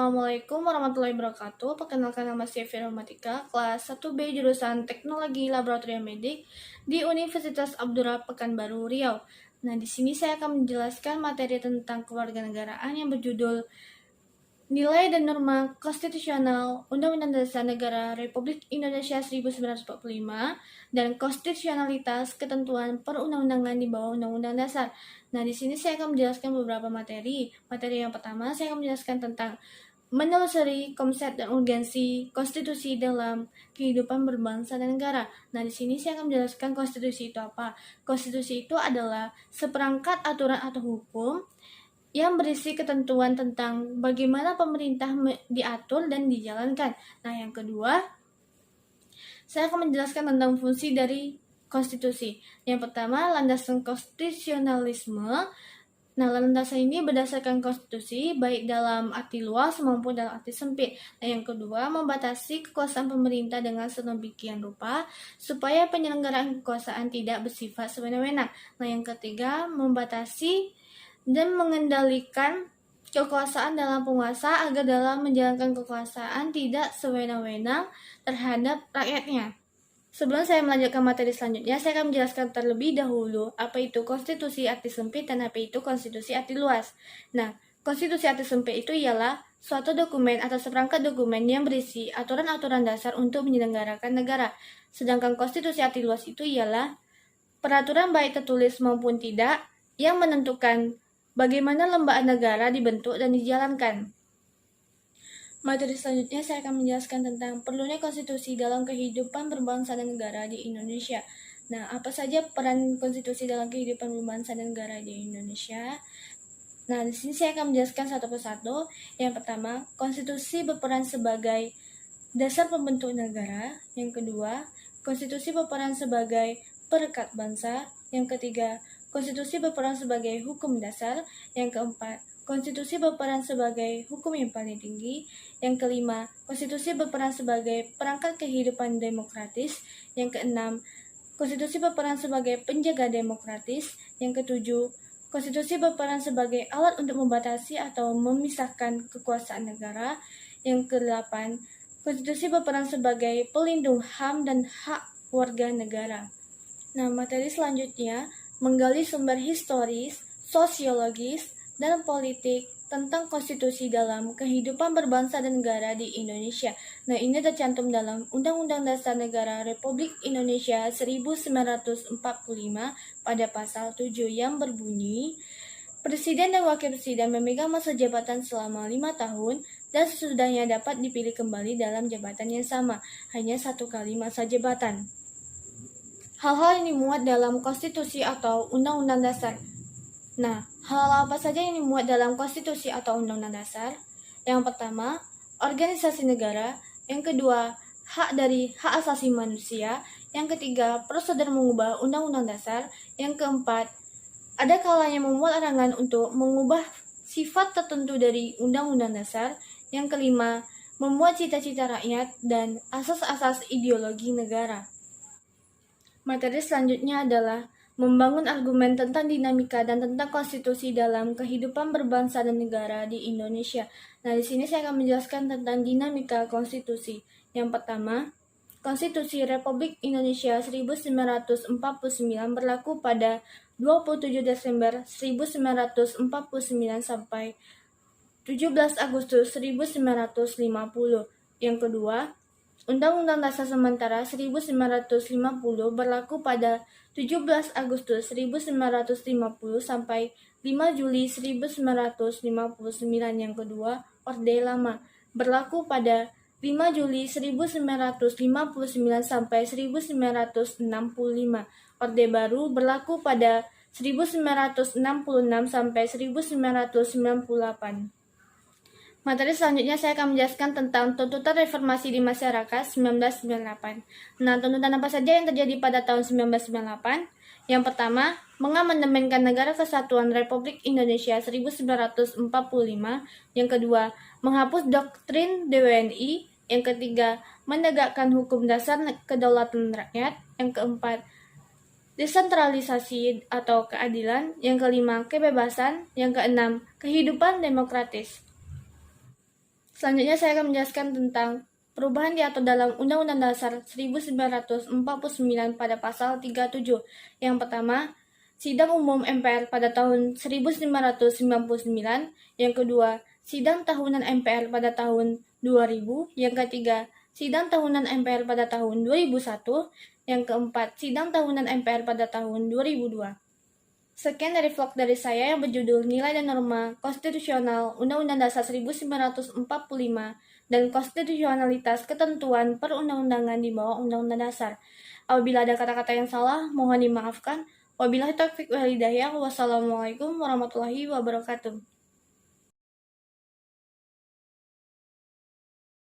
Assalamualaikum warahmatullahi wabarakatuh. Perkenalkan, nama saya Firmatika, kelas 1B jurusan Teknologi Laboratorium Medik di Universitas Abdurrahman Pekanbaru Riau. Nah, di sini saya akan menjelaskan materi tentang kewarganegaraan yang berjudul Nilai dan Norma Konstitusional Undang-Undang Dasar Negara Republik Indonesia 1945 dan konstitusionalitas ketentuan perundang-undangan di bawah Undang-Undang Dasar. Nah, di sini saya akan menjelaskan beberapa materi. Materi yang pertama, saya akan menjelaskan tentang menelusuri konsep dan urgensi konstitusi dalam kehidupan berbangsa dan negara. Nah, di sini saya akan menjelaskan konstitusi itu apa. Konstitusi itu adalah seperangkat aturan atau hukum yang berisi ketentuan tentang bagaimana pemerintah diatur dan dijalankan. Nah, yang kedua, saya akan menjelaskan tentang fungsi dari konstitusi. Yang pertama, landasan konstitusionalisme. Nah, landasan ini berdasarkan konstitusi, baik dalam arti luas maupun dalam arti sempit. Nah, yang kedua, membatasi kekuasaan pemerintah dengan sedemikian rupa, supaya penyelenggaraan kekuasaan tidak bersifat sewenang-wenang. Nah, yang ketiga, membatasi dan mengendalikan kekuasaan dalam penguasa agar dalam menjalankan kekuasaan tidak sewenang-wenang terhadap rakyatnya. Sebelum saya melanjutkan materi selanjutnya, saya akan menjelaskan terlebih dahulu apa itu konstitusi arti sempit dan apa itu konstitusi arti luas. Nah, konstitusi arti sempit itu ialah suatu dokumen atau seperangkat dokumen yang berisi aturan-aturan dasar untuk menyelenggarakan negara. Sedangkan konstitusi arti luas itu ialah peraturan baik tertulis maupun tidak yang menentukan bagaimana lembaga negara dibentuk dan dijalankan. Materi selanjutnya saya akan menjelaskan tentang perlunya konstitusi dalam kehidupan berbangsa dan negara di Indonesia. Nah, apa saja peran konstitusi dalam kehidupan berbangsa dan negara di Indonesia? Nah, di sini saya akan menjelaskan satu persatu. Yang pertama, konstitusi berperan sebagai dasar pembentuk negara. Yang kedua, konstitusi berperan sebagai perekat bangsa. Yang ketiga, konstitusi berperan sebagai hukum dasar. Yang keempat, konstitusi berperan sebagai hukum yang paling tinggi. Yang kelima, konstitusi berperan sebagai perangkat kehidupan demokratis. Yang keenam, konstitusi berperan sebagai penjaga demokratis. Yang ketujuh, konstitusi berperan sebagai alat untuk membatasi atau memisahkan kekuasaan negara. Yang kedelapan, konstitusi berperan sebagai pelindung HAM dan hak warga negara. Nah, materi selanjutnya menggali sumber historis, sosiologis, dan politik tentang konstitusi dalam kehidupan berbangsa dan negara di Indonesia. Nah, ini tercantum dalam Undang-Undang Dasar Negara Republik Indonesia 1945 pada pasal 7 yang berbunyi, Presiden dan Wakil Presiden memegang masa jabatan selama 5 tahun dan sesudahnya dapat dipilih kembali dalam jabatan yang sama, hanya 1 kali masa jabatan. Hal-hal yang dimuat dalam konstitusi atau undang-undang dasar. Nah, hal apa saja yang dimuat dalam konstitusi atau undang-undang dasar? Yang pertama, organisasi negara. Yang kedua, hak asasi manusia. Yang ketiga, prosedur mengubah undang-undang dasar. Yang keempat, ada kalanya memuat larangan untuk mengubah sifat tertentu dari undang-undang dasar. Yang kelima, memuat cita-cita rakyat dan asas-asas ideologi negara. Materi selanjutnya adalah membangun argumen tentang dinamika dan tentang konstitusi dalam kehidupan berbangsa dan negara di Indonesia. Nah, di sini saya akan menjelaskan tentang dinamika konstitusi. Yang pertama, Konstitusi Republik Indonesia 1949 berlaku pada 27 Desember 1949 sampai 17 Agustus 1950. Yang kedua, Undang-Undang Dasar Sementara 1950 berlaku pada 17 Agustus 1950 sampai 5 Juli 1959. Yang kedua, Orde Lama berlaku pada 5 Juli 1959 sampai 1965. Orde Baru berlaku pada 1966 sampai 1998. Materi selanjutnya saya akan menjelaskan tentang tuntutan reformasi di masyarakat 1998. Nah, tuntutan apa saja yang terjadi pada tahun 1998? Yang pertama, mengamandemenkan Negara Kesatuan Republik Indonesia 1945. Yang kedua, menghapus doktrin DWNI. Yang ketiga, menegakkan hukum dasar kedaulatan rakyat. Yang keempat, desentralisasi atau keadilan. Yang kelima, kebebasan. Yang keenam, kehidupan demokratis. Selanjutnya saya akan menjelaskan tentang perubahan diatur dalam Undang-Undang Dasar 1949 pada pasal 37. Yang pertama, sidang umum MPR pada tahun 1999. Yang kedua, sidang tahunan MPR pada tahun 2000. Yang ketiga, sidang tahunan MPR pada tahun 2001. Yang keempat, sidang tahunan MPR pada tahun 2002. Sekian dari vlog dari saya yang berjudul Nilai dan Norma Konstitusional Undang-Undang Dasar 1945 dan Konstitusionalitas Ketentuan Perundang-undangan di bawah Undang-Undang Dasar. Apabila ada kata-kata yang salah, mohon dimaafkan. Wabillahi taufiq wal hidayah. Wassalamualaikum warahmatullahi wabarakatuh.